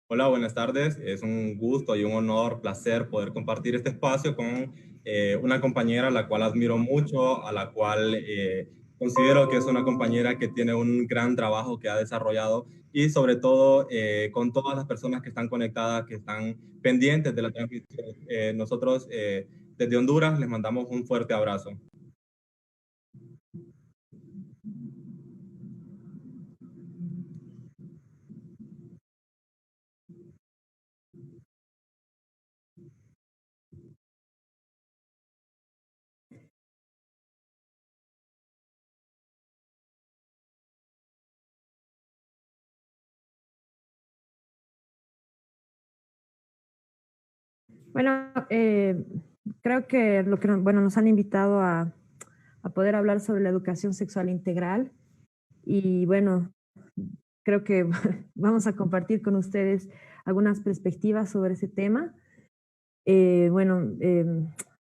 Hola, buenas tardes. Es un gusto y un honor, placer poder compartir este espacio con una compañera a la cual admiro mucho, a la cual considero que es una compañera que tiene un gran trabajo que ha desarrollado y sobre todo con todas las personas que están conectadas, que están pendientes de la transmisión. Nosotros desde Honduras les mandamos un fuerte abrazo. Bueno, creo que bueno, nos han invitado a poder hablar sobre la educación sexual integral y bueno, creo que vamos a compartir con ustedes algunas perspectivas sobre ese tema. Bueno,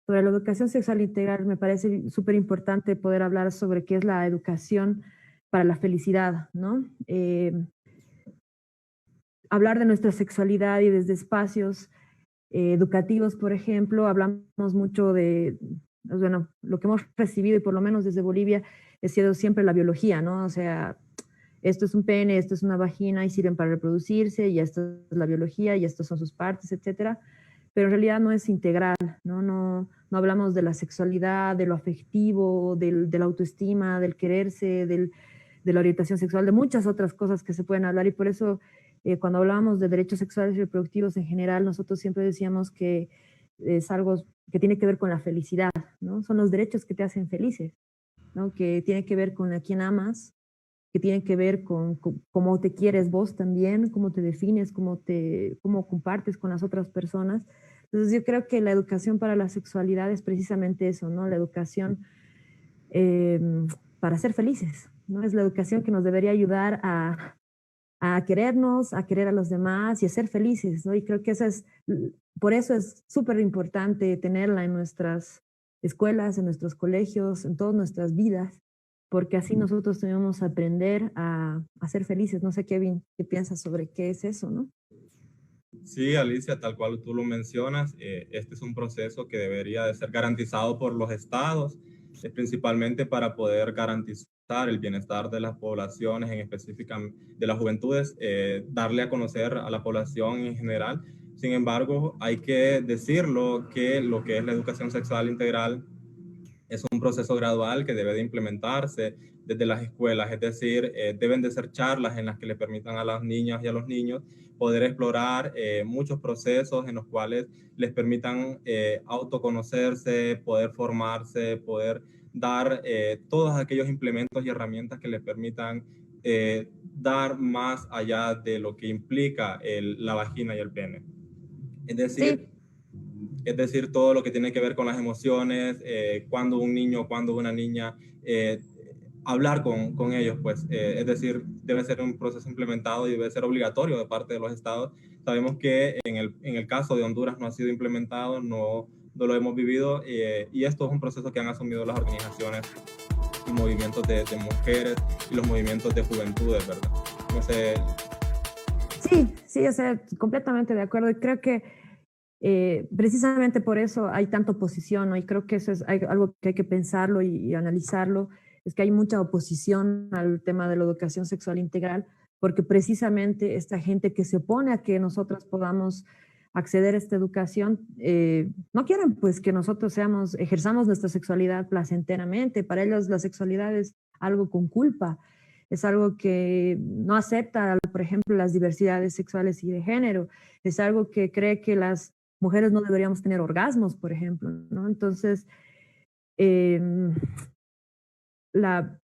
sobre la educación sexual integral me parece súper importante poder hablar sobre qué es la educación para la felicidad, ¿no? Hablar de nuestra sexualidad y desde espacios educativos, por ejemplo, hablamos mucho de, pues, bueno, lo que hemos recibido y por lo menos desde Bolivia ha sido siempre la biología, ¿no? O sea, esto es un pene, esto es una vagina y sirven para reproducirse y esto es la biología y estas son sus partes, etcétera. Pero en realidad no es integral, ¿no? No hablamos de la sexualidad, de lo afectivo, de la autoestima, del quererse, de la orientación sexual, de muchas otras cosas que se pueden hablar y por eso cuando hablábamos de derechos sexuales y reproductivos en general, nosotros siempre decíamos que es algo que tiene que ver con la felicidad, ¿no? Son los derechos que te hacen felices, ¿no? Que tiene que ver con a quién amas, que tiene que ver con cómo te quieres vos también, cómo te defines, cómo compartes con las otras personas. Entonces yo creo que la educación para la sexualidad es precisamente eso, ¿no? La educación eh, para ser felices, ¿no? Es la educación que nos debería ayudar a querernos, a querer a los demás y a ser felices, ¿no? Y creo que por eso es súper importante tenerla en nuestras escuelas, en nuestros colegios, en todas nuestras vidas, porque así nosotros tenemos que aprender a ser felices. No sé, Kevin, ¿qué piensas sobre qué es eso, no? Sí, Alicia, tal cual tú lo mencionas, este es un proceso que debería de ser garantizado por los estados, principalmente para poder garantizar el bienestar de las poblaciones, en específica de las juventudes, darle a conocer a la población en general. Sin embargo, hay que decirlo que lo que es la educación sexual integral es un proceso gradual que debe de implementarse desde las escuelas, es decir, deben de ser charlas en las que le permitan a las niñas y a los niños poder explorar muchos procesos en los cuales les permitan autoconocerse, poder formarse, poder dar todos aquellos implementos y herramientas que les permitan dar más allá de lo que implica la vagina y el pene. Es Sí, decir, es decir, todo lo que tiene que ver con las emociones, cuando un niño, cuando una niña, hablar con ellos, pues, es decir, debe ser un proceso implementado y debe ser obligatorio de parte de los estados. Sabemos que en el caso de Honduras no ha sido implementado, no lo hemos vivido y esto es un proceso que han asumido las organizaciones y movimientos de mujeres y los movimientos de juventudes, ¿verdad? No sé. sí, sí, o sea, completamente de acuerdo. Y creo que precisamente por eso hay tanta oposición, ¿no? Y creo que eso es algo que hay que pensarlo y analizarlo, es que hay mucha oposición al tema de la educación sexual integral, porque precisamente esta gente que se opone a que nosotros podamos acceder a esta educación, no quieren pues que nosotros ejerzamos nuestra sexualidad placenteramente. Para ellos la sexualidad es algo con culpa, es algo que no acepta, por ejemplo, las diversidades sexuales y de género, es algo que cree que las mujeres no deberíamos tener orgasmos, por ejemplo, ¿no? Entonces, eh, la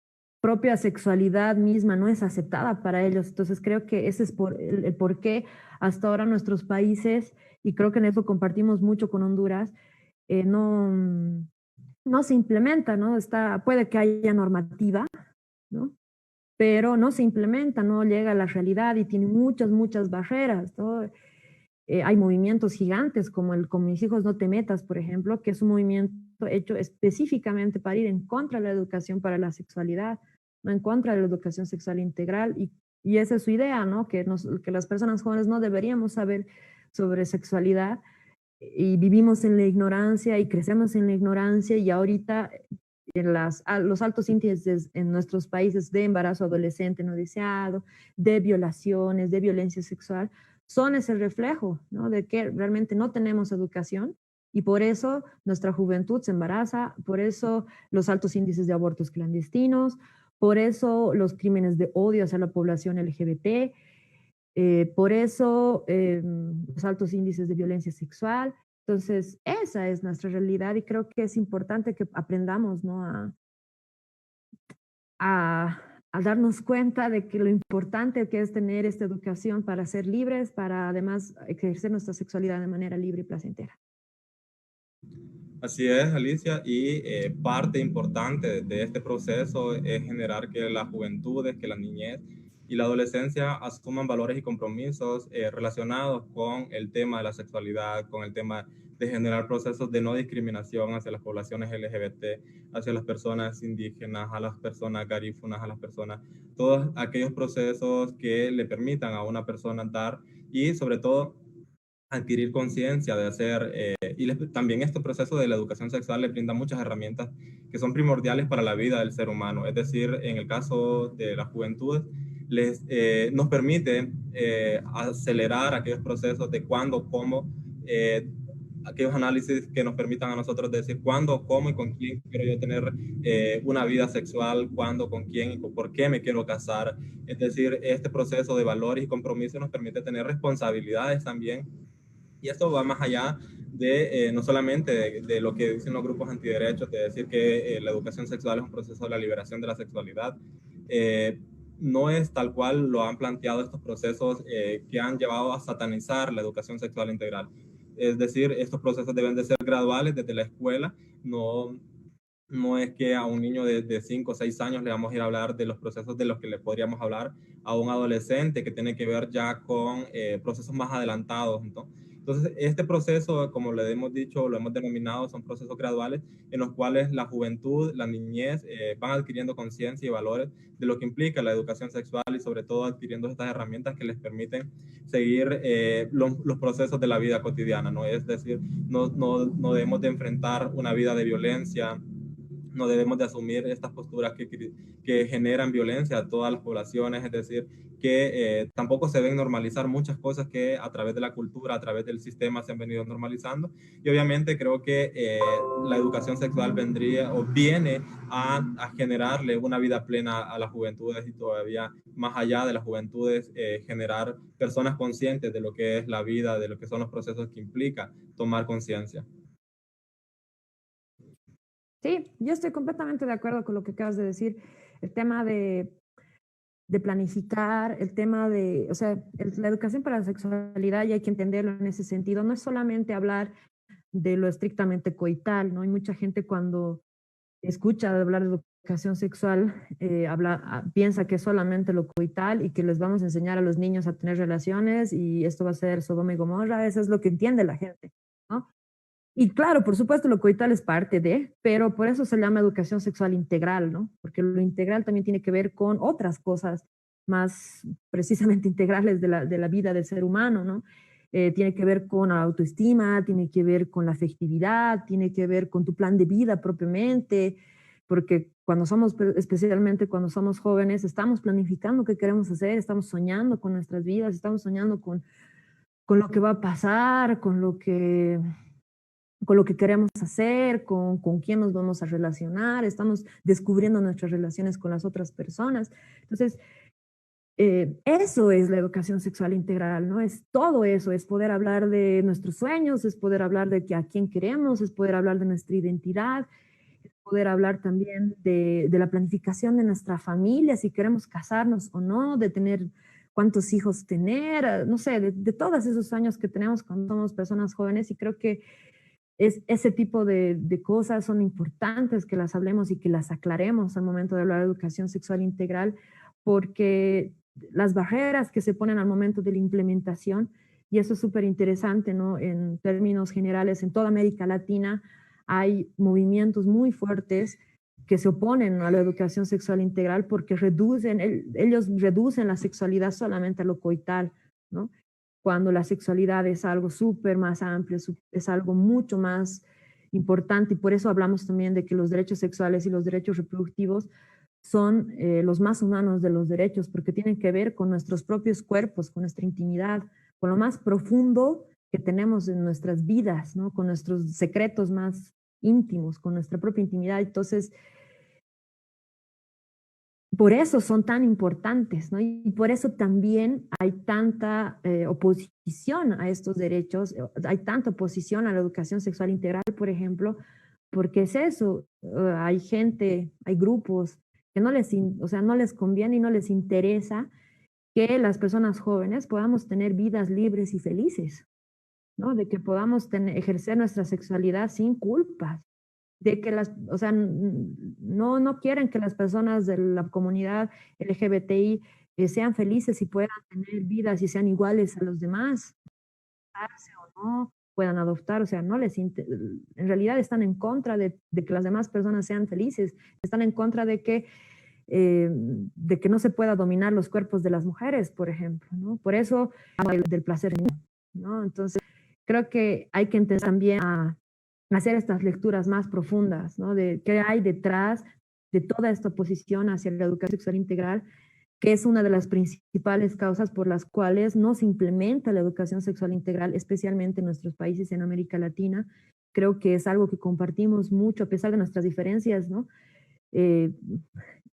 propia sexualidad misma no es aceptada para ellos. Entonces, creo que ese es el por qué hasta ahora nuestros países, y creo que en eso compartimos mucho con Honduras, no se implementa, ¿no? Puede que haya normativa, ¿no? Pero no se implementa, no llega a la realidad y tiene muchas barreras, ¿no? Hay movimientos gigantes como el Con mis hijos no te metas, por ejemplo, que es un movimiento hecho específicamente para ir en contra de la educación para la sexualidad, no en contra de la educación sexual integral. Y Y esa es su idea, ¿no? Que las personas jóvenes no deberíamos saber sobre sexualidad y vivimos en la ignorancia y crecemos en la ignorancia y ahorita los altos índices en nuestros países de embarazo adolescente no deseado, de violaciones, de violencia sexual, son ese reflejo, ¿no? De que realmente no tenemos educación y por eso nuestra juventud se embaraza, por eso los altos índices de abortos clandestinos, por eso los crímenes de odio hacia la población LGBT, por eso los altos índices de violencia sexual. Entonces, esa es nuestra realidad y creo que es importante que aprendamos, ¿no? A darnos cuenta de que lo importante que es tener esta educación para ser libres, para además ejercer nuestra sexualidad de manera libre y placentera. Así es, Alicia, y parte importante de este proceso es generar que las juventudes, que la niñez y la adolescencia asuman valores y compromisos relacionados con el tema de la sexualidad, con el tema de generar procesos de no discriminación hacia las poblaciones LGBT, hacia las personas indígenas, a las personas garífunas, a las personas, todos aquellos procesos que le permitan a una persona dar y sobre todo adquirir conciencia de hacer, también este proceso de la educación sexual le brinda muchas herramientas que son primordiales para la vida del ser humano. Es decir, en el caso de la juventud, nos permite acelerar aquellos procesos de cuándo, cómo, aquellos análisis que nos permitan a nosotros decir cuándo, cómo y con quién quiero yo tener una vida sexual, cuándo, con quién y por qué me quiero casar. Es decir, este proceso de valores y compromisos nos permite tener responsabilidades también y esto va más allá de no solamente de lo que dicen los grupos antiderechos, de decir que la educación sexual es un proceso de la liberación de la sexualidad. No es tal cual lo han planteado estos procesos que han llevado a satanizar la educación sexual integral. Es decir, estos procesos deben de ser graduales desde la escuela, no es que a un niño de 5 o 6 años le vamos a ir a hablar de los procesos de los que le podríamos hablar a un adolescente que tiene que ver ya con procesos más adelantados, ¿no? Entonces, este proceso, como le hemos dicho, lo hemos denominado, son procesos graduales en los cuales la juventud, la niñez van adquiriendo conciencia y valores de lo que implica la educación sexual y sobre todo adquiriendo estas herramientas que les permiten seguir los procesos de la vida cotidiana, ¿no? Es decir, no debemos de enfrentar una vida de violencia, no debemos de asumir estas posturas que generan violencia a todas las poblaciones, es decir, que tampoco se deben normalizar muchas cosas que a través de la cultura, a través del sistema se han venido normalizando. Y obviamente creo que la educación sexual vendría o viene a generarle una vida plena a las juventudes y todavía más allá de las juventudes, generar personas conscientes de lo que es la vida, de lo que son los procesos que implica tomar conciencia. Sí, yo estoy completamente de acuerdo con lo que acabas de decir. El tema de planificar, el tema de, o sea, la educación para la sexualidad, y hay que entenderlo en ese sentido, no es solamente hablar de lo estrictamente coital, ¿no? Hay mucha gente cuando escucha hablar de educación sexual, piensa que es solamente lo coital y que les vamos a enseñar a los niños a tener relaciones y esto va a ser Sodoma y Gomorra, eso es lo que entiende la gente, ¿no? Y claro, por supuesto, lo coital es parte de, pero por eso se llama educación sexual integral, ¿no? Porque lo integral también tiene que ver con otras cosas más precisamente integrales de la vida del ser humano, ¿no? Tiene que ver con la autoestima, tiene que ver con la afectividad, tiene que ver con tu plan de vida propiamente, porque cuando somos, especialmente cuando somos jóvenes, estamos planificando qué queremos hacer, estamos soñando con nuestras vidas, estamos soñando con lo que va a pasar, con lo que queremos hacer, con quién nos vamos a relacionar, estamos descubriendo nuestras relaciones con las otras personas. Entonces, eso es la educación sexual integral, ¿no? Es todo eso, es poder hablar de nuestros sueños, es poder hablar de a quién queremos, es poder hablar de nuestra identidad, es poder hablar también de la planificación de nuestra familia, si queremos casarnos o no, de tener cuántos hijos tener, no sé, de todos esos años que tenemos cuando somos personas jóvenes y creo que ese tipo de cosas son importantes que las hablemos y que las aclaremos al momento de hablar de educación sexual integral, porque las barreras que se ponen al momento de la implementación, y eso es súper interesante, ¿no? En términos generales, en toda América Latina hay movimientos muy fuertes que se oponen a la educación sexual integral porque ellos reducen la sexualidad solamente a lo coital, ¿no? Cuando la sexualidad es algo súper más amplio, es algo mucho más importante, y por eso hablamos también de que los derechos sexuales y los derechos reproductivos son los más humanos de los derechos, porque tienen que ver con nuestros propios cuerpos, con nuestra intimidad, con lo más profundo que tenemos en nuestras vidas, ¿no? Con nuestros secretos más íntimos, con nuestra propia intimidad. Entonces, por eso son tan importantes, ¿no? Y por eso también hay tanta oposición a estos derechos, hay tanta oposición a la educación sexual integral, por ejemplo, porque es eso, hay gente, hay grupos que o sea, no les conviene y no les interesa que las personas jóvenes podamos tener vidas libres y felices, ¿no? De que podamos ejercer nuestra sexualidad sin culpas, de que o sea, no quieren que las personas de la comunidad LGBTI sean felices y puedan tener vidas y sean iguales a los demás, casarse o no, puedan adoptar, o sea, en realidad están en contra de que las demás personas sean felices, están en contra de que no se pueda dominar los cuerpos de las mujeres, por ejemplo, ¿no? Por eso, del placer, ¿no? Entonces, creo que hay que entender también a hacer estas lecturas más profundas, ¿no? De qué hay detrás de toda esta oposición hacia la educación sexual integral, que es una de las principales causas por las cuales no se implementa la educación sexual integral, especialmente en nuestros países en América Latina. Creo que es algo que compartimos mucho, a pesar de nuestras diferencias, ¿no?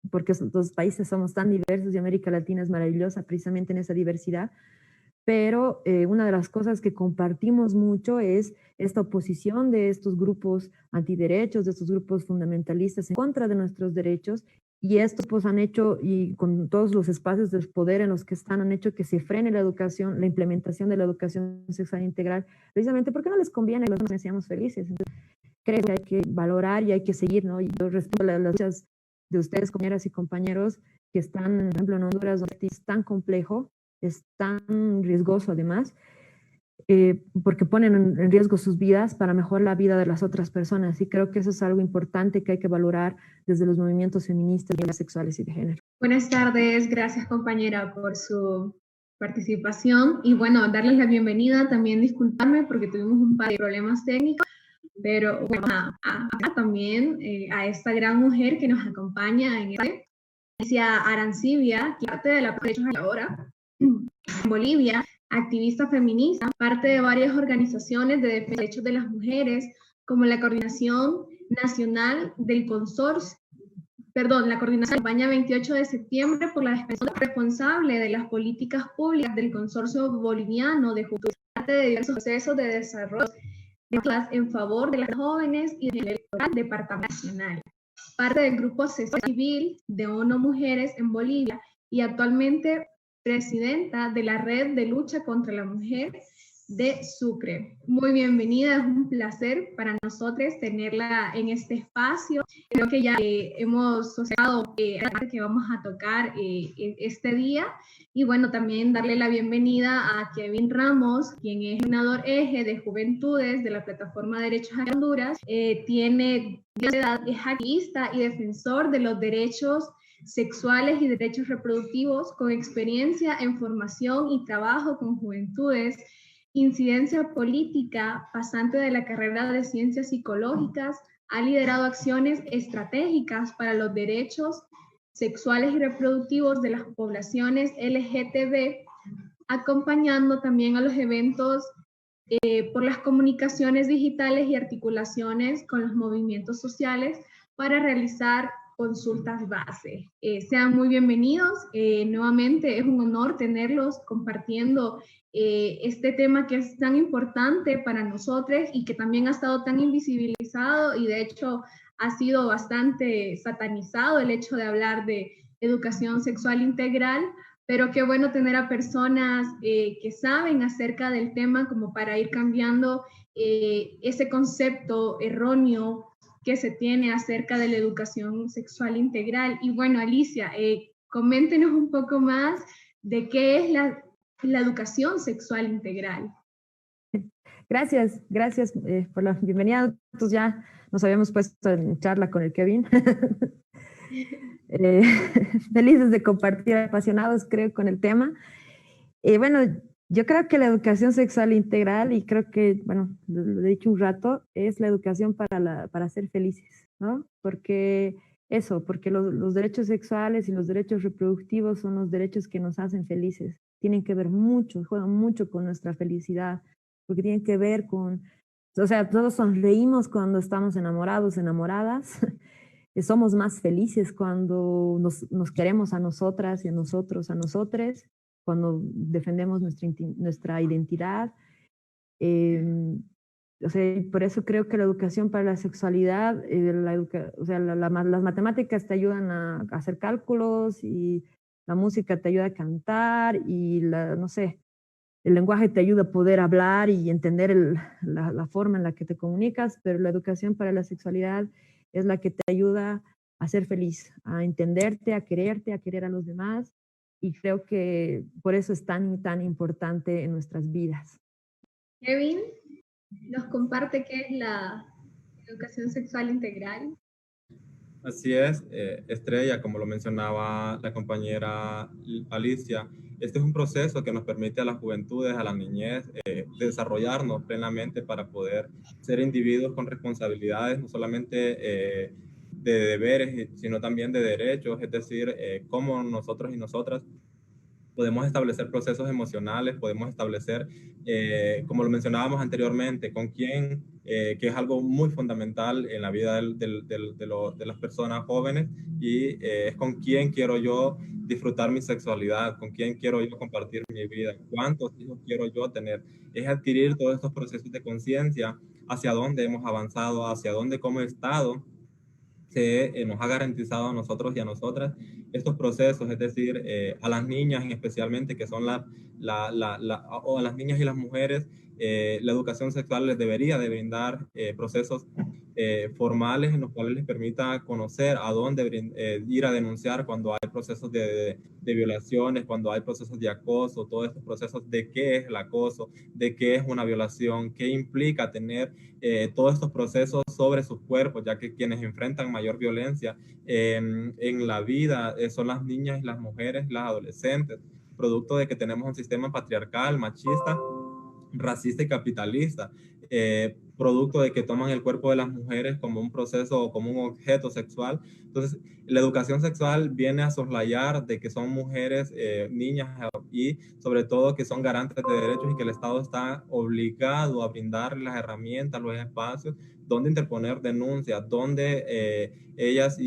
Porque los países somos tan diversos y América Latina es maravillosa precisamente en esa diversidad, pero una de las cosas que compartimos mucho es esta oposición de estos grupos antiderechos, de estos grupos fundamentalistas en contra de nuestros derechos, y estos pues han hecho, y con todos los espacios de poder en los que están, han hecho que se frene la educación, la implementación de la educación sexual integral, precisamente porque no les conviene que los niños seamos felices. Entonces, creo que hay que valorar y hay que seguir, ¿no? Y yo respeto las luchas de ustedes, compañeras y compañeros, que están, por ejemplo, en Honduras, donde es tan complejo, es tan riesgoso además, porque ponen en riesgo sus vidas para mejorar la vida de las otras personas. Y creo que eso es algo importante que hay que valorar desde los movimientos feministas, sexuales y de género. Buenas tardes, gracias compañera por su participación. Y bueno, darles la bienvenida, también disculparme porque tuvimos un par de problemas técnicos, pero bueno, también a esta gran mujer que nos acompaña en Alicia Arancibia, que parte de la Derechos Ahora en Bolivia, activista feminista, parte de varias organizaciones de defensa de derechos de las mujeres, como la Coordinación Nacional del Consorcio, la Coordinación de Campaña 28 de septiembre por la defensa responsable de las políticas públicas del Consorcio Boliviano de Juventud, parte de diversos procesos de desarrollo en favor de las jóvenes y del electoral departamental, parte del Grupo Civil de ONU Mujeres en Bolivia y actualmente presidenta de la Red de Lucha contra la Mujer de Sucre. Muy bienvenida, es un placer para nosotros tenerla en este espacio. Creo que ya hemos sosegado que vamos a tocar este día, y bueno, también darle la bienvenida a Kevin Ramos, quien es coordinador eje de Juventudes de la Plataforma de Derechos de Honduras, tiene edad, es activista y defensor de los derechos sexuales y derechos reproductivos, con experiencia en formación y trabajo con juventudes, incidencia política, pasante de la carrera de Ciencias Psicológicas, ha liderado acciones estratégicas para los derechos sexuales y reproductivos de las poblaciones LGTB, acompañando también a los eventos por las comunicaciones digitales y articulaciones con los movimientos sociales para realizar consultas base. Sean muy bienvenidos. Nuevamente es un honor tenerlos compartiendo este tema que es tan importante para nosotros y que también ha estado tan invisibilizado, y de hecho ha sido bastante satanizado el hecho de hablar de educación sexual integral, pero qué bueno tener a personas que saben acerca del tema como para ir cambiando ese concepto erróneo que se tiene acerca de la educación sexual integral. Y bueno, Alicia, coméntenos un poco más de qué es la educación sexual integral. Gracias por la bienvenida. Nosotros ya nos habíamos puesto en charla con el Kevin. Eh, Felices de compartir, apasionados creo con el tema. Bueno, yo creo que la educación sexual integral, y creo que, bueno, lo he dicho un rato, es la educación para ser felices, ¿no? Porque porque los derechos sexuales y los derechos reproductivos son los derechos que nos hacen felices. Tienen que ver mucho, juegan mucho con nuestra felicidad, porque tienen que ver con, o sea, todos sonreímos cuando estamos enamorados, enamoradas. Somos más felices cuando nos queremos a nosotras y a nosotros, a nosotres, cuando defendemos nuestra identidad. O sea, por eso creo que la educación para la sexualidad, o sea, las matemáticas te ayudan a hacer cálculos y la música te ayuda a cantar y no sé, el lenguaje te ayuda a poder hablar y entender la forma en la que te comunicas, pero la educación para la sexualidad es la que te ayuda a ser feliz, a entenderte, a querer a los demás. Y creo que por eso es tan importante en nuestras vidas. Kevin, ¿nos comparte qué es la educación sexual integral? Así es, Estrella, como lo mencionaba la compañera Alicia, este es un proceso que nos permite a las juventudes, a la niñez, desarrollarnos plenamente para poder ser individuos con responsabilidades, no solamente de deberes, sino también de derechos, es decir, cómo nosotros y nosotras podemos establecer procesos emocionales, podemos establecer, como lo mencionábamos anteriormente, con quién, que es algo muy fundamental en la vida de las personas jóvenes, y es con quién quiero yo disfrutar mi sexualidad, con quién quiero yo compartir mi vida, cuántos hijos quiero yo tener. Es adquirir todos estos procesos de conciencia, hacia dónde hemos avanzado, hacia dónde como Estado se nos ha garantizado a nosotros y a nosotras estos procesos, es decir, a las niñas especialmente, que son o a las niñas y las mujeres, la educación sexual les debería de brindar procesos formales en los cuales les permita conocer a dónde ir a denunciar cuando hay procesos de violaciones, cuando hay procesos de acoso, todos estos procesos de qué es el acoso, de qué es una violación, qué implica tener todos estos procesos sobre sus cuerpos, ya que quienes enfrentan mayor violencia en la vida son las niñas y las mujeres, las adolescentes, producto de que tenemos un sistema patriarcal, machista, racista y capitalista, producto de que toman el cuerpo de las mujeres como un proceso o como un objeto sexual. Entonces, la educación sexual viene a soslayar de que son mujeres, niñas y sobre todo que son garantes de derechos y que el Estado está obligado a brindarles las herramientas, los espacios donde interponer denuncias, donde ellas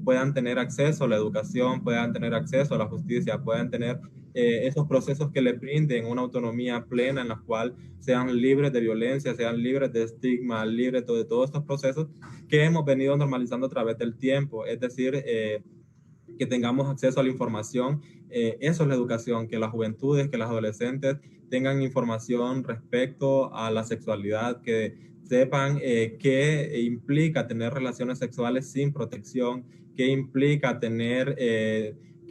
puedan tener acceso a la educación, puedan tener acceso a la justicia, puedan tener esos procesos que les brinden una autonomía plena en la cual sean libres de violencia, sean libres de estigma, libres de todos estos procesos que hemos venido normalizando a través del tiempo. Es decir, que tengamos acceso a la información. Eso es la educación, que las juventudes, que las adolescentes tengan información respecto a la sexualidad, que sepan qué implica tener relaciones sexuales sin protección, qué implica tener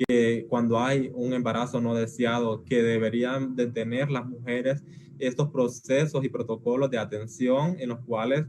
que cuando hay un embarazo no deseado, que deberían de tener las mujeres estos procesos y protocolos de atención en los cuales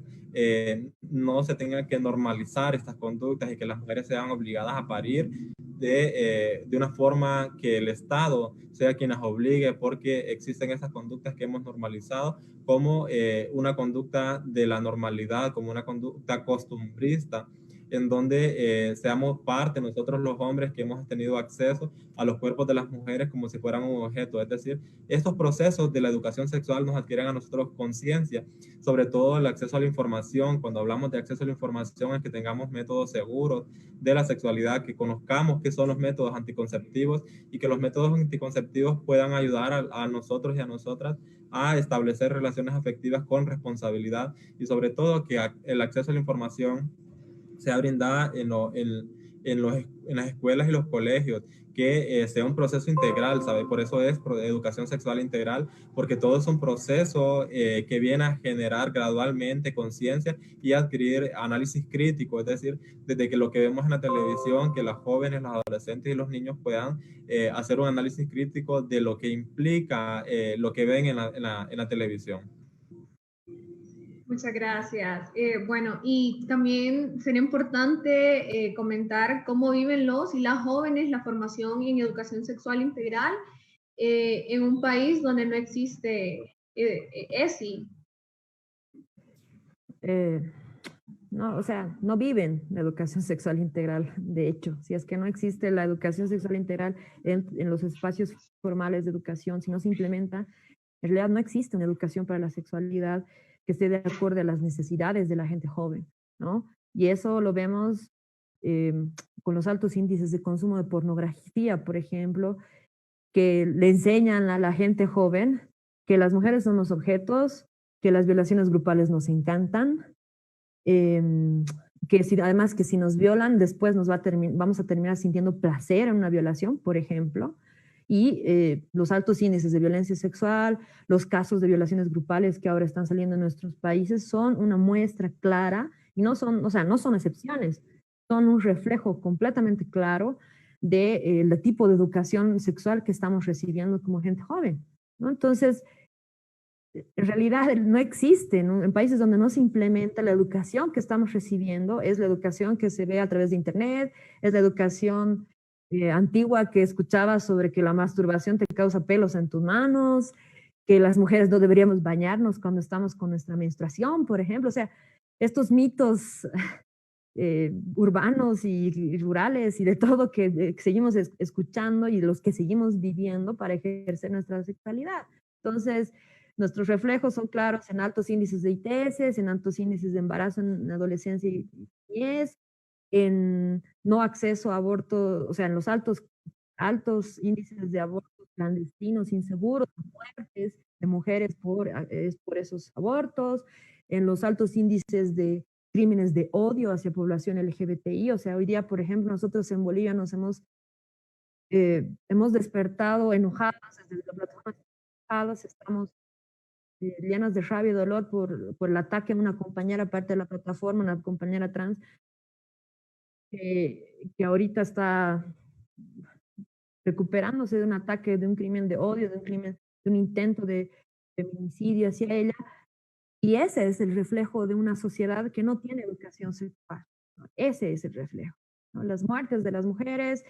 no se tengan que normalizar estas conductas y que las mujeres sean obligadas a parir de una forma que el Estado sea quien las obligue, porque existen esas conductas que hemos normalizado como una conducta de la normalidad, como una conducta costumbrista, en donde seamos parte nosotros los hombres que hemos tenido acceso a los cuerpos de las mujeres como si fueran un objeto. Es decir, estos procesos de la educación sexual nos adquieren a nosotros conciencia, sobre todo el acceso a la información. Cuando hablamos de acceso a la información es que tengamos métodos seguros de la sexualidad, que conozcamos qué son los métodos anticonceptivos y que los métodos anticonceptivos puedan ayudar a nosotros y a nosotras a establecer relaciones afectivas con responsabilidad, y sobre todo que el acceso a la información sea brindada en las escuelas y los colegios, que sea un proceso integral, ¿sabe? Por eso es educación sexual integral, porque todo es un proceso que viene a generar gradualmente conciencia y adquirir análisis crítico, es decir, desde que lo que vemos en la televisión, que las jóvenes, los adolescentes y los niños puedan hacer un análisis crítico de lo que implica lo que ven en la televisión. Muchas gracias. Bueno, y también sería importante comentar cómo viven los y las jóvenes la formación en educación sexual integral en un país donde no existe ESI. No, o sea, no viven la educación sexual integral, de hecho. Si es que no existe la educación sexual integral en los espacios formales de educación, si no se implementa, en realidad no existe una educación para la sexualidad que esté de acuerdo a las necesidades de la gente joven, ¿no? Y eso lo vemos eh, con los altos índices de consumo de pornografía, por ejemplo, que le enseñan a la gente joven que las mujeres son los objetos, que las violaciones grupales nos encantan, eh, que si, además que si nos violan, después vamos a terminar sintiendo placer en una violación, por ejemplo, y los altos índices de violencia sexual, los casos de violaciones grupales que ahora están saliendo en nuestros países son una muestra clara, y no son, o sea, no son excepciones, son un reflejo completamente claro del tipo de educación sexual que estamos recibiendo como gente joven, ¿no? Entonces, en realidad no existe, ¿no? En países donde no se implementa la educación que estamos recibiendo, es la educación que se ve a través de Internet, es la educación antigua que escuchaba sobre que la masturbación te causa pelos en tus manos, que las mujeres no deberíamos bañarnos cuando estamos con nuestra menstruación, por ejemplo. O sea, estos mitos urbanos y rurales y de todo que seguimos escuchando y los que seguimos viviendo para ejercer nuestra sexualidad. Entonces, nuestros reflejos son claros en altos índices de ITS, en altos índices de embarazo en adolescencia y niñez, en no acceso a aborto, o sea, en los altos índices de abortos clandestinos, inseguros, muertes de mujeres por esos abortos, en los altos índices de crímenes de odio hacia población LGBTI. O sea, hoy día, por ejemplo, nosotros en Bolivia nos hemos despertado enojados, desde la plataforma enojados, estamos llenas de rabia y dolor por el ataque a una compañera, parte de la plataforma, una compañera trans, que ahorita está recuperándose de un ataque, de un crimen de odio, de un intento de feminicidio hacia ella. Y ese es el reflejo de una sociedad que no tiene educación sexual, ¿no? Ese es el reflejo, ¿no? Las muertes de las mujeres,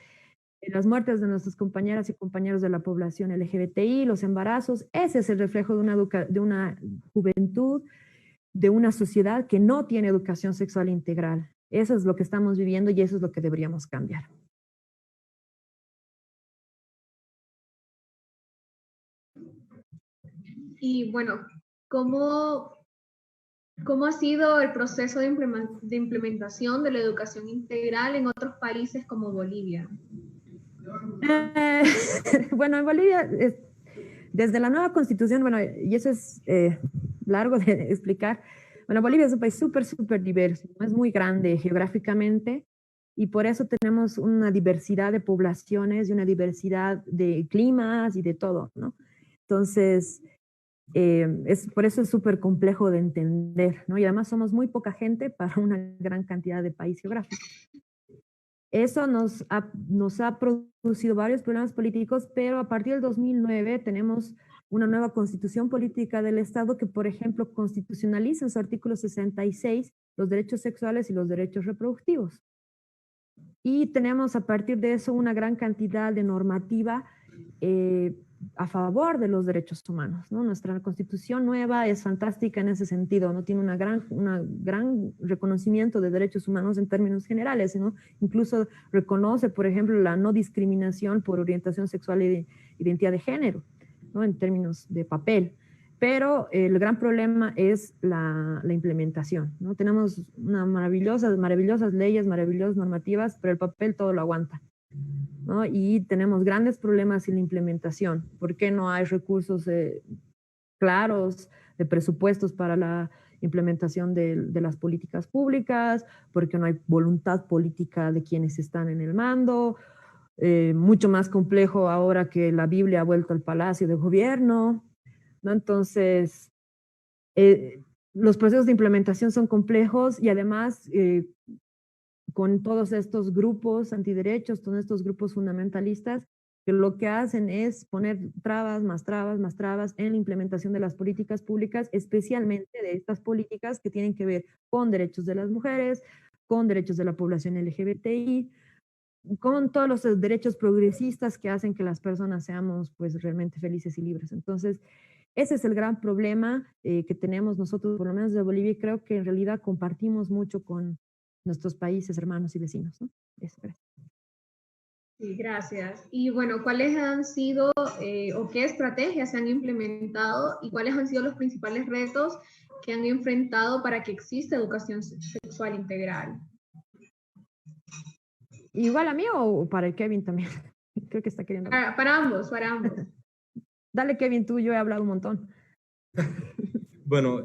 las muertes de nuestras compañeras y compañeros de la población LGBTI, los embarazos, ese es el reflejo de una juventud, de una sociedad que no tiene educación sexual integral. Eso es lo que estamos viviendo y eso es lo que deberíamos cambiar. Y bueno, ¿cómo ha sido el proceso de implementación de la educación integral en otros países como Bolivia? Bueno, en Bolivia, desde la nueva constitución, bueno, y eso es largo de explicar. Bueno, Bolivia es un país súper diverso, ¿no? Es muy grande geográficamente y por eso tenemos una diversidad de poblaciones y una diversidad de climas y de todo, ¿no? Entonces, por eso es súper complejo de entender, ¿no? Y además somos muy poca gente para una gran cantidad de país geográfico. Eso nos ha producido varios problemas políticos, pero a partir del 2009 tenemos una nueva constitución política del Estado que, por ejemplo, constitucionaliza en su artículo 66 los derechos sexuales y los derechos reproductivos. Y tenemos a partir de eso una gran cantidad de normativa a favor de los derechos humanos, ¿no? Nuestra constitución nueva es fantástica en ese sentido, no tiene un gran reconocimiento de derechos humanos en términos generales, ¿no? Incluso reconoce, por ejemplo, la no discriminación por orientación sexual y identidad de género, ¿no? En términos de papel. Pero el gran problema es la implementación, ¿no? Tenemos maravillosas leyes, maravillosas normativas, pero el papel todo lo aguanta, ¿no? Y tenemos grandes problemas en la implementación. ¿Por qué no hay recursos claros de presupuestos para la implementación de las políticas públicas? ¿Por qué no hay voluntad política de quienes están en el mando? Mucho más complejo ahora que la Biblia ha vuelto al palacio de gobierno, ¿no? Entonces, los procesos de implementación son complejos y además con todos estos grupos antiderechos, todos estos grupos fundamentalistas, que lo que hacen es poner trabas, más trabas, más trabas en la implementación de las políticas públicas, especialmente de estas políticas que tienen que ver con derechos de las mujeres, con derechos de la población LGBTI, con todos los derechos progresistas que hacen que las personas seamos pues realmente felices y libres. Entonces, ese es el gran problema que tenemos nosotros, por lo menos de Bolivia, y creo que en realidad compartimos mucho con nuestros países hermanos y vecinos, ¿no? Eso, gracias. Sí, gracias. Y bueno, ¿cuáles han sido o qué estrategias se han implementado y cuáles han sido los principales retos que han enfrentado para que exista educación sexual integral? ¿Igual a mí o para el Kevin también? Creo que está queriendo hablar. Para ambos, para ambos. Dale, Kevin, tú, yo he hablado un montón. Bueno,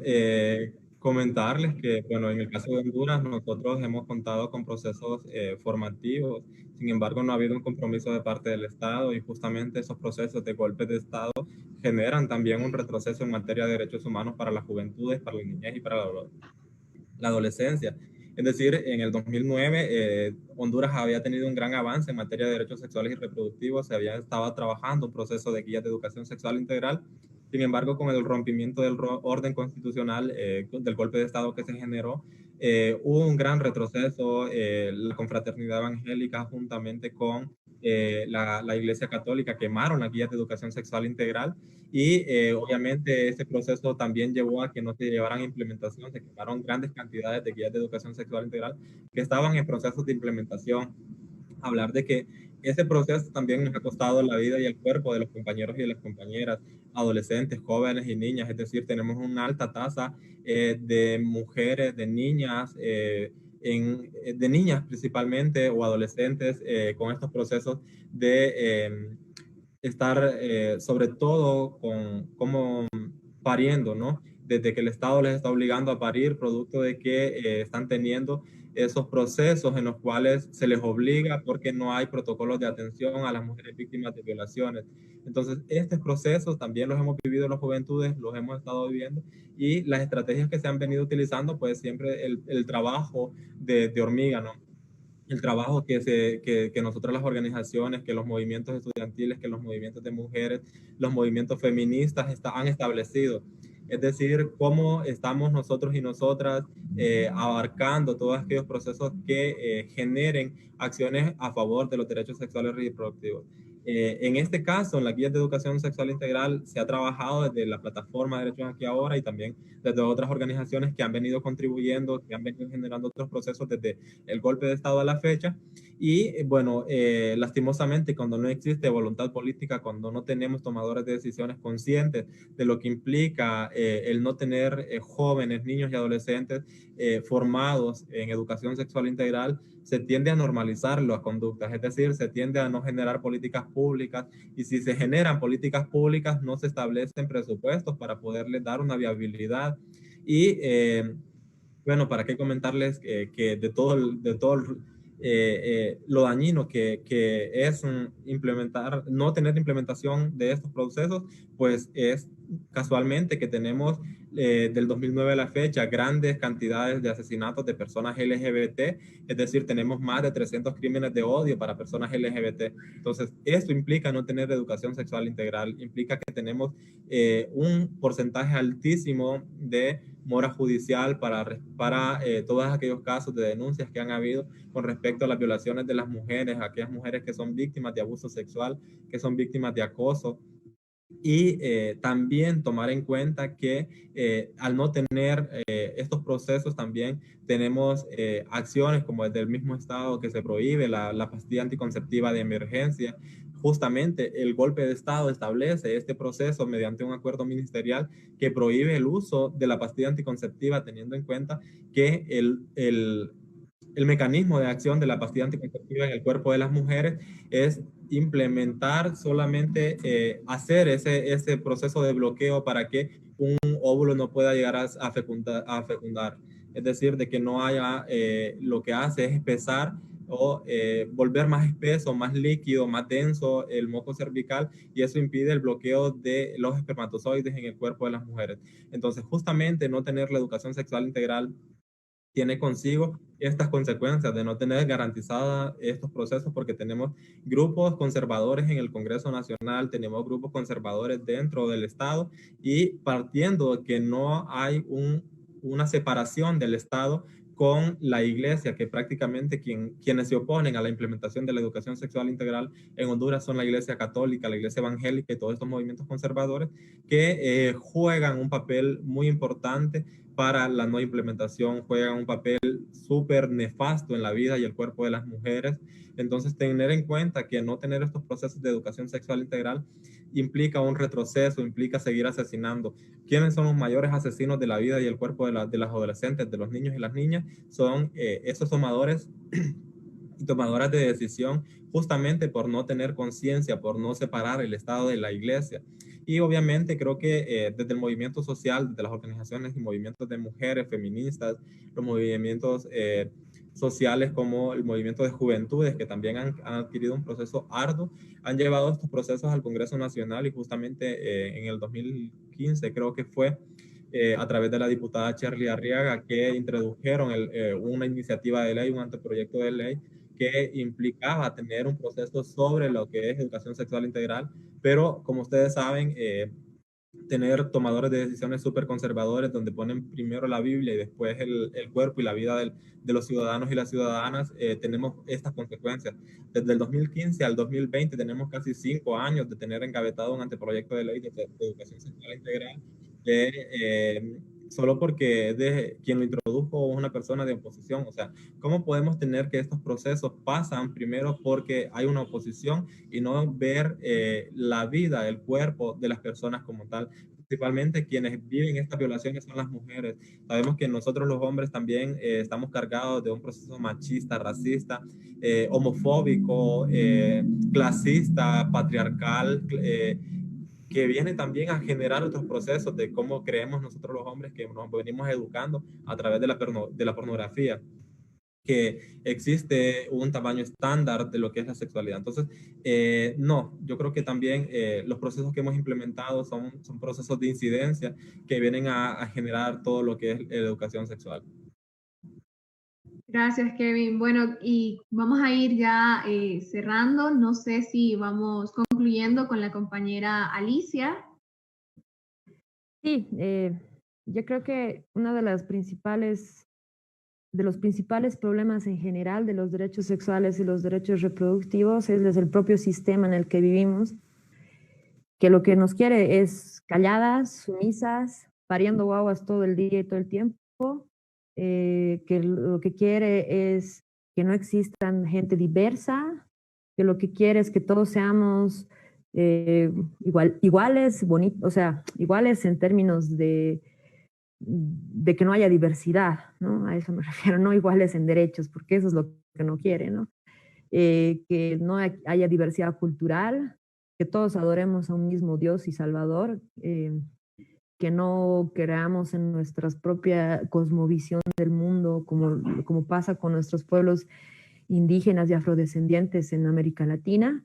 comentarles que, bueno, en el caso de Honduras, nosotros hemos contado con procesos formativos. Sin embargo, no ha habido un compromiso de parte del Estado y justamente esos procesos de golpes de Estado generan también un retroceso en materia de derechos humanos para las juventudes, para la niñez y para la adolescencia. Es decir, en el 2009 Honduras había tenido un gran avance en materia de derechos sexuales y reproductivos, se había estado trabajando un proceso de guías de educación sexual integral. Sin embargo, con el rompimiento del orden constitucional, del golpe de Estado que se generó, hubo un gran retroceso. La confraternidad evangélica juntamente con la Iglesia Católica quemaron las guías de educación sexual integral y obviamente ese proceso también llevó a que no se llevaran a implementación, se quemaron grandes cantidades de guías de educación sexual integral que estaban en procesos de implementación. Hablar de que ese proceso también nos ha costado la vida y el cuerpo de los compañeros y de las compañeras, adolescentes, jóvenes y niñas, es decir, tenemos una alta tasa de mujeres, de niñas, de niñas principalmente o adolescentes con estos procesos de estar sobre todo con como pariendo, ¿no? Desde que el Estado les está obligando a parir, producto de que están teniendo esos procesos en los cuales se les obliga porque no hay protocolos de atención a las mujeres víctimas de violaciones. Entonces, estos procesos también los hemos vivido en las juventudes, los hemos estado viviendo y las estrategias que se han venido utilizando, pues siempre el trabajo de hormiga, ¿no? El trabajo que nosotros las organizaciones, que los movimientos estudiantiles, que los movimientos de mujeres, los movimientos feministas han establecido. Es decir, cómo estamos nosotros y nosotras abarcando todos aquellos procesos que generen acciones a favor de los derechos sexuales y reproductivos. En este caso, en la guía de educación sexual integral, se ha trabajado desde la plataforma Derechos Aquí Ahora y también desde otras organizaciones que han venido contribuyendo, que han venido generando otros procesos desde el golpe de Estado a la fecha. Y bueno, lastimosamente, cuando no existe voluntad política, cuando no tenemos tomadores de decisiones conscientes de lo que implica el no tener jóvenes, niños y adolescentes formados en educación sexual integral, se tiende a normalizar las conductas, es decir, se tiende a no generar políticas públicas y si se generan políticas públicas no se establecen presupuestos para poderles dar una viabilidad y bueno, para qué comentarles que de todo lo dañino que es implementar, no tener implementación de estos procesos, pues es casualmente que tenemos del 2009 a la fecha grandes cantidades de asesinatos de personas LGBT, es decir, tenemos más de 300 crímenes de odio para personas LGBT. Entonces, esto implica no tener educación sexual integral, implica que tenemos un porcentaje altísimo de mora judicial para todos aquellos casos de denuncias que han habido con respecto a las violaciones de las mujeres, aquellas mujeres que son víctimas de abuso sexual, que son víctimas de acoso. Y también tomar en cuenta que al no tener estos procesos también tenemos acciones como desde el mismo Estado que se prohíbe la pastilla anticonceptiva de emergencia. Justamente el golpe de Estado establece este proceso mediante un acuerdo ministerial que prohíbe el uso de la pastilla anticonceptiva teniendo en cuenta que el mecanismo de acción de la pastilla anticonceptiva en el cuerpo de las mujeres es implementar solamente, hacer ese proceso de bloqueo para que un óvulo no pueda llegar a fecundar. Es decir, de que no haya, lo que hace es espesar o volver más espeso, más líquido, más denso el moco cervical y eso impide el bloqueo de los espermatozoides en el cuerpo de las mujeres. Entonces, justamente no tener la educación sexual integral tiene consigo estas consecuencias de no tener garantizadas estos procesos, porque tenemos grupos conservadores en el Congreso Nacional, tenemos grupos conservadores dentro del Estado, y partiendo de que no hay una separación del Estado con la iglesia, que prácticamente quienes se oponen a la implementación de la educación sexual integral en Honduras son la iglesia católica, la iglesia evangélica y todos estos movimientos conservadores que juegan un papel muy importante para la no implementación, juegan un papel súper nefasto en la vida y el cuerpo de las mujeres. Entonces, tener en cuenta que no tener estos procesos de educación sexual integral implica un retroceso, implica seguir asesinando. ¿Quiénes son los mayores asesinos de la vida y el cuerpo de las adolescentes, de los niños y las niñas? Son esos tomadores y tomadoras de decisión, justamente por no tener conciencia, por no separar el Estado de la iglesia. Y obviamente creo que desde el movimiento social, desde las organizaciones y movimientos de mujeres feministas, los movimientos sociales como el movimiento de juventudes, que también han adquirido un proceso arduo, han llevado estos procesos al Congreso Nacional, y justamente en el 2015 creo que fue, a través de la diputada Cherly Arriaga, que introdujeron una iniciativa de ley, un anteproyecto de ley, que implicaba tener un proceso sobre lo que es educación sexual integral, pero como ustedes saben, tener tomadores de decisiones súper conservadores donde ponen primero la Biblia y después el cuerpo y la vida de los ciudadanos y las ciudadanas, tenemos estas consecuencias. Desde el 2015 al 2020 tenemos casi 5 años de tener engavetado un anteproyecto de ley de educación sexual integral, solo porque de quien lo introdujo una persona de oposición. O sea, ¿cómo podemos tener que estos procesos pasan primero porque hay una oposición y no ver la vida, el cuerpo de las personas como tal? Principalmente quienes viven estas violaciones son las mujeres. Sabemos que nosotros los hombres también estamos cargados de un proceso machista, racista, homofóbico, clasista, patriarcal, que viene también a generar otros procesos de cómo creemos nosotros los hombres que nos venimos educando a través de la pornografía, que existe un tamaño estándar de lo que es la sexualidad. Entonces, no, yo creo que también los procesos que hemos implementado son procesos de incidencia que vienen a generar todo lo que es la educación sexual. Gracias, Kevin. Bueno, y vamos a ir ya cerrando. No sé si vamos concluyendo con la compañera Alicia. Sí, yo creo que uno de los principales problemas en general de los derechos sexuales y los derechos reproductivos es desde el propio sistema en el que vivimos, que lo que nos quiere es calladas, sumisas, pariendo guaguas todo el día y todo el tiempo, que lo que quiere es que no existan gente diversa, que lo que quiere es que todos seamos iguales, o sea, iguales en términos de que no haya diversidad, ¿no? A eso me refiero, no iguales en derechos, porque eso es lo que no quiere, ¿no? Que no haya diversidad cultural, que todos adoremos a un mismo Dios y Salvador, que no creamos en nuestra propia cosmovisión del mundo, como pasa con nuestros pueblos indígenas y afrodescendientes en América Latina.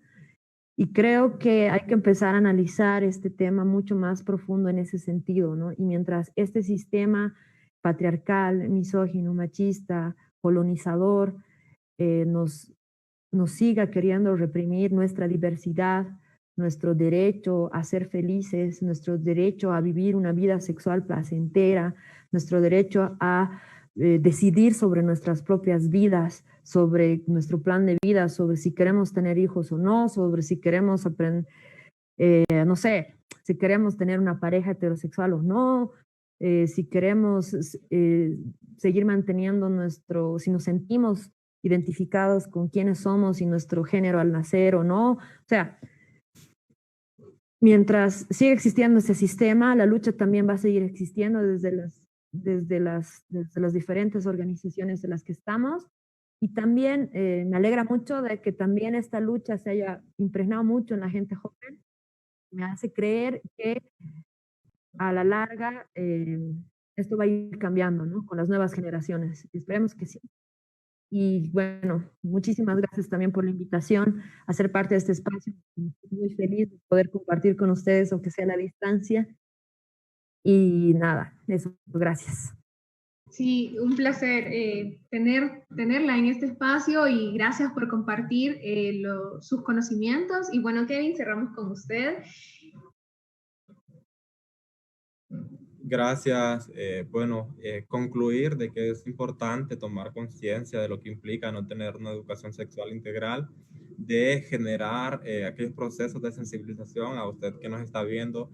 Y creo que hay que empezar a analizar este tema mucho más profundo en ese sentido, ¿no? Y mientras este sistema patriarcal, misógino, machista, colonizador, nos siga queriendo reprimir nuestra diversidad, nuestro derecho a ser felices, nuestro derecho a vivir una vida sexual placentera, nuestro derecho a decidir sobre nuestras propias vidas, sobre nuestro plan de vida, sobre si queremos tener hijos o no, sobre si queremos aprender, no sé, si queremos tener una pareja heterosexual o no, si queremos seguir manteniendo si nos sentimos identificados con quiénes somos y nuestro género al nacer o no. O sea, mientras siga existiendo ese sistema, la lucha también va a seguir existiendo desde las diferentes organizaciones de las que estamos. Y también me alegra mucho de que también esta lucha se haya impregnado mucho en la gente joven. Me hace creer que a la larga esto va a ir cambiando, ¿no? Con las nuevas generaciones. Esperemos que sí. Y bueno, muchísimas gracias también por la invitación a ser parte de este espacio. Estoy muy feliz de poder compartir con ustedes, aunque sea a la distancia. Y nada, eso, gracias. Sí, un placer tenerla en este espacio y gracias por compartir sus conocimientos. Y bueno, Kevin, cerramos con usted. Gracias. Concluir de que es importante tomar conciencia de lo que implica no tener una educación sexual integral, de generar aquellos procesos de sensibilización. A usted que nos está viendo,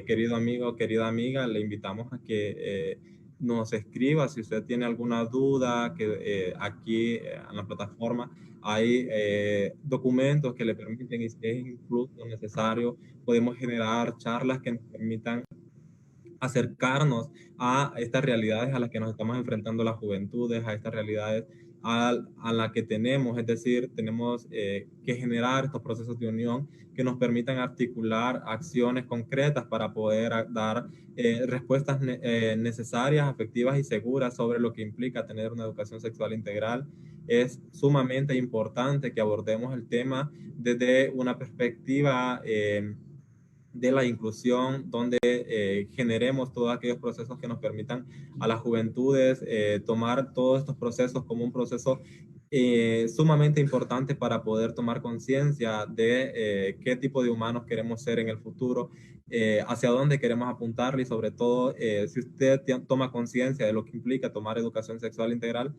querido amigo, querida amiga, le invitamos a que nos escriba si usted tiene alguna duda, que aquí en la plataforma hay documentos que le permiten, y si es incluso necesario, podemos generar charlas que nos permitan acercarnos a estas realidades a las que nos estamos enfrentando las juventudes, a estas realidades a las que tenemos, es decir, tenemos que generar estos procesos de unión que nos permitan articular acciones concretas para poder dar respuestas necesarias, efectivas y seguras sobre lo que implica tener una educación sexual integral. Es sumamente importante que abordemos el tema desde una perspectiva de la inclusión, donde generemos todos aquellos procesos que nos permitan a las juventudes tomar todos estos procesos como un proceso sumamente importante para poder tomar conciencia de qué tipo de humanos queremos ser en el futuro, hacia dónde queremos apuntar y sobre todo si usted toma conciencia de lo que implica tomar educación sexual integral,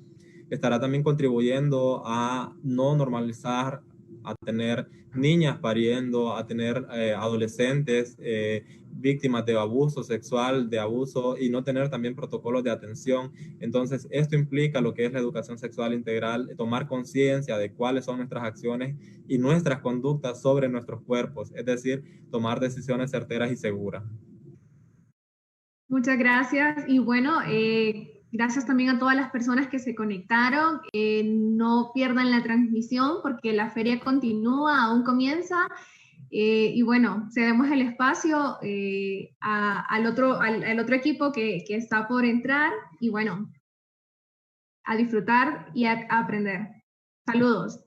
estará también contribuyendo a no normalizar, a tener niñas pariendo, a tener adolescentes víctimas de abuso sexual, de abuso y no tener también protocolos de atención. Entonces, esto implica lo que es la educación sexual integral, tomar conciencia de cuáles son nuestras acciones y nuestras conductas sobre nuestros cuerpos, es decir, tomar decisiones certeras y seguras. Muchas gracias y bueno, gracias también a todas las personas que se conectaron. No pierdan la transmisión porque la feria continúa, aún comienza. Y bueno, cedemos el espacio al otro equipo que está por entrar y bueno, a disfrutar y a aprender. Saludos.